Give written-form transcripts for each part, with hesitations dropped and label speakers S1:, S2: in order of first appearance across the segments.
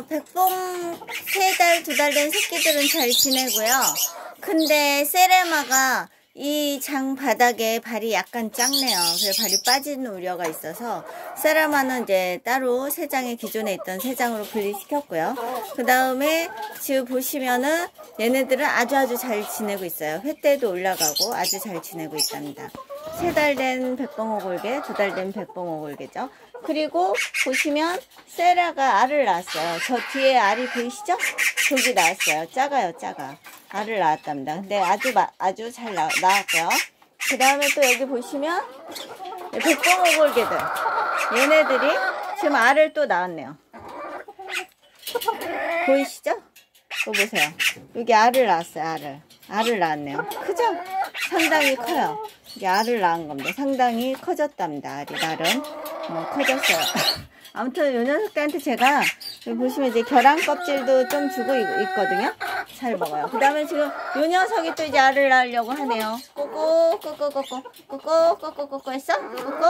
S1: 백봉 3달, 2달 된 새끼들은 잘 지내고요. 근데 세레마가 이 장 바닥에 발이 약간 작네요. 그래서 발이 빠지는 우려가 있어서 세레마는 이제 따로 새 장에 기존에 있던 새 장으로 분리시켰고요. 그 다음에 지금 보시면은 얘네들은 아주 잘 지내고 있어요. 횟대도 올라가고 아주 잘 지내고 있답니다. 3달 된 백봉오골개, 2달 된 백봉오골개죠. 그리고 보시면 세라가 알을 낳았어요. 저 뒤에 알이 보이시죠? 저기 낳았어요. 작아요, 작아. 알을 낳았답니다. 근데 아주 잘 낳았고요. 그 다음에 또 여기 보시면 백봉오골개들, 얘네들이 지금 알을 또 낳았네요. 보이시죠? 또 보세요. 여기 알을 낳았어요. 알을 낳았네요. 크죠? 상당히 커요. 이게 알을 낳은 겁니다. 상당히 커졌답니다. 알이 나름 커졌어요. 아무튼 요 녀석들한테 제가 여기 보시면 이제 계란 껍질도 좀 주고 있거든요. 잘 먹어요. 그 다음에 지금 요 녀석이 또 이제 알을 낳으려고 하네요. 꼬꼬 했어? 꼬꼬?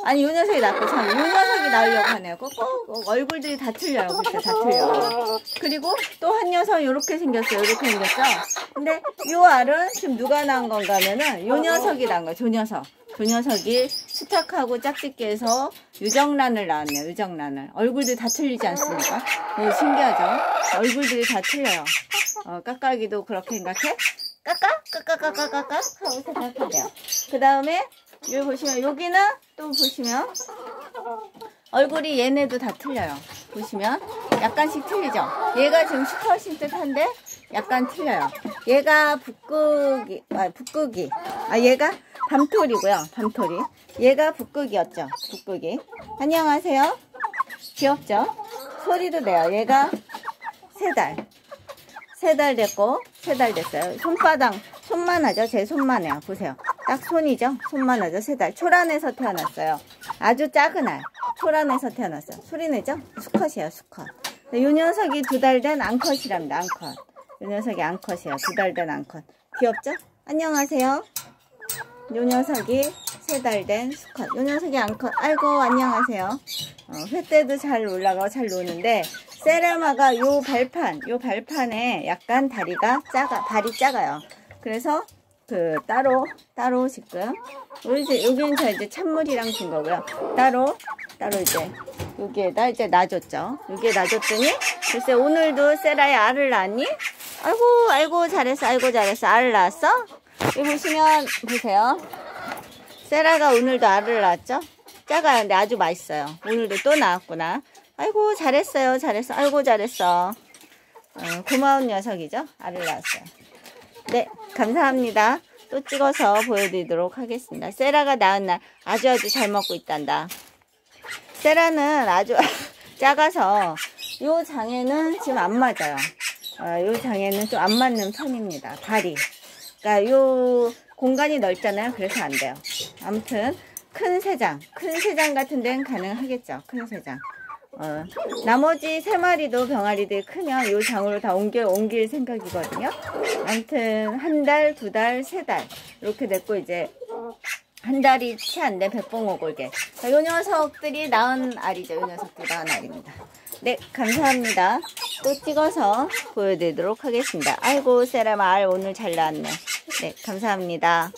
S1: 아니 요 녀석이 낳고 참 요 녀석이 낳으려고 하네요. 꼬꼬. 얼굴들이 다 틀려요. 그렇죠? 다 틀려. 그리고 또 한 녀석은 요렇게 생겼어요. 요렇게 생겼죠? 근데 요 알은 지금 누가 낳은 건가 하면은 요 녀석이 낳은 거예요. 저 녀석. 그 녀석이 수탉하고 짝짓기해서 유정란을 낳았네요. 유정란을. 얼굴들이 다 틀리지 않습니까? 신기하죠? 얼굴들이 다 틀려요. 까까기도 그렇게 생각해? 까까 하고 생각한대요. 그 다음에 여기 보시면 여기는 또 보시면 얼굴이 얘네도 다 틀려요. 보시면 약간씩 틀리죠? 얘가 지금 슈퍼신 듯한데 약간 틀려요. 얘가 북극이. 얘가 밤토리고요. 밤토리. 얘가 북극이었죠. 북극이. 안녕하세요. 귀엽죠? 소리도 내요. 얘가 3달. 3달 됐고 3달 됐어요. 손만 하죠. 제 손만 해요. 보세요. 딱 손이죠. 손만 하죠. 3달. 초란에서 태어났어요. 아주 작은 알. 초란에서 태어났어요. 소리 내죠? 수컷이에요. 수컷. 이 녀석이 2달 된 암컷이랍니다. 암컷. 이 녀석이 암컷이에요. 2달 된 암컷. 귀엽죠? 안녕하세요. 요 녀석이 3달 된 수컷. 요 녀석이 암컷. 아이고 안녕하세요. 횟대도 잘 올라가고 잘 노는데 세레마가 요 발판에 약간 발이 작아요. 그래서 따로 지금 여기는 이제 찬물이랑 준 거고요. 따로 이제 여기에다 이제 놔줬죠. 여기에 놔줬더니 글쎄 오늘도 세라의 알을 낳았니? 아이고 잘했어. 알을 낳았어? 여기 보시면 보세요. 세라가 오늘도 알을 낳았죠? 작아요. 근데 아주 맛있어요. 오늘도 또 낳았구나. 아이고 잘했어요. 아이고 잘했어. 고마운 녀석이죠? 알을 낳았어요. 네, 감사합니다. 또 찍어서 보여드리도록 하겠습니다. 세라가 낳은 날 아주 잘 먹고 있단다. 세라는 아주 작아서 요 장에는 지금 안 맞아요. 요 장에는 좀 안 맞는 편입니다. 발이. 그러니까 요 공간이 넓잖아요. 그래서 안 돼요. 아무튼 큰 새장 같은 데는 가능하겠죠. 큰 새장. 나머지 3마리도 병아리들이 크면 이 장으로 다 옮길 생각이거든요. 아무튼 1달, 2달, 3달 이렇게 됐고 이제 1달이 채 안 된 백봉오골개. 이 녀석들이 낳은 알이죠. 이 녀석들이 낳은 알입니다. 네, 감사합니다. 또 찍어서 보여드리도록 하겠습니다. 아이고 세라마 알 오늘 잘 낳았네. 네, 감사합니다.